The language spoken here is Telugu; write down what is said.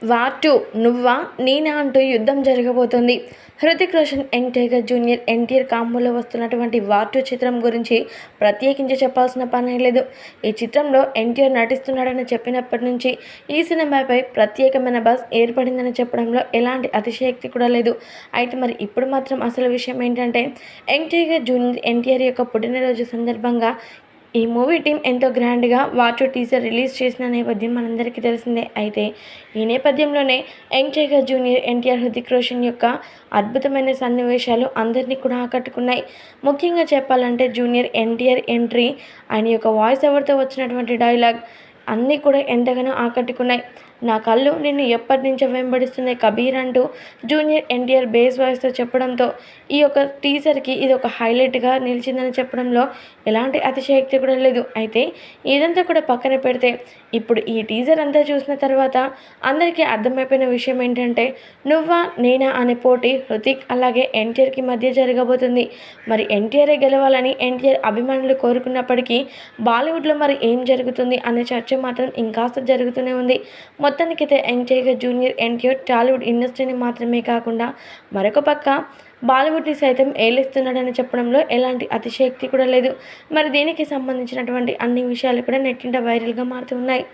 వార్ 2 నువ్వా నేనా అంటూ యుద్ధం జరగబోతోంది. Hrithik Roshan, young tiger junior NTR కాంబోలో వస్తున్నటువంటి వార్ 2 చిత్రం గురించి ప్రత్యేకించి చెప్పాల్సిన పనే లేదు. ఈ చిత్రంలో ఎన్టీఆర్ నటిస్తున్నాడని చెప్పినప్పటి నుంచి ఈ సినిమాపై ప్రత్యేకమైన బజ్ ఏర్పడిందని చెప్పడంలో ఎలాంటి అతిశయోక్తి కూడా లేదు. అయితే మరి ఇప్పుడు మాత్రం అసలు విషయం ఏంటంటే, యంగ్ టైగర్ జూనియర్ ఎన్టీఆర్ యొక్క పుట్టినరోజు సందర్భంగా ఈ మూవీ టీం ఎంతో గ్రాండ్గా వార్ 2 టీజర్ రిలీజ్ చేసిన నేపథ్యం మనందరికీ తెలిసిందే. అయితే ఈ నేపథ్యంలోనే young tiger junior NTR, Hrithik Roshan యొక్క అద్భుతమైన సన్నివేశాలు అందరినీ కూడా ఆకట్టుకున్నాయి. ముఖ్యంగా చెప్పాలంటే జూనియర్ ఎన్టీఆర్ ఎంట్రీ, ఆయన యొక్క వాయిస్ ఓవర్తో వచ్చినటువంటి డైలాగ్ అన్నీ కూడా ఎంతగానో ఆకట్టుకున్నాయి. నా కళ్ళు నిన్ను ఎప్పటి నుంచో వెంబడిస్తున్నాయి కబీర్ అంటూ జూనియర్ ఎన్టీఆర్ బేస్ వాయిస్తో చెప్పడంతో ఈ యొక్క టీజర్కి ఇది ఒక హైలైట్గా నిలిచిందని చెప్పడంలో ఎలాంటి అతిశయోక్తి కూడా లేదు. అయితే ఇదంతా కూడా పక్కన పెడితే ఇప్పుడు ఈ టీజర్ అంతా చూసిన తర్వాత అందరికీ అర్థమైపోయిన విషయం ఏంటంటే, నువ్వా నేనా అనే పోటీ హృతిక్ అలాగే ఎన్టీఆర్కి మధ్య జరగబోతుంది. మరి ఎన్టీఆర్ఏ గెలవాలని ఎన్టీఆర్ అభిమానులు కోరుకున్నప్పటికీ బాలీవుడ్లో మరి ఏం జరుగుతుంది అనే చర్చ మాత్రం ఇంకాస్త జరుగుతూనే ఉంది. మొత్తానికైతే young tiger junior NTR Tollywood ఇండస్ట్రీని మాత్రమే కాకుండా మరొక పక్క బాలీవుడ్ని సైతం ఏలేస్తున్నాడని చెప్పడంలో ఎలాంటి అతిశయోక్తి కూడా లేదు. మరి దీనికి సంబంధించినటువంటి అన్ని విషయాలు కూడా నెట్టింట వైరల్గా మారుతున్నాయి.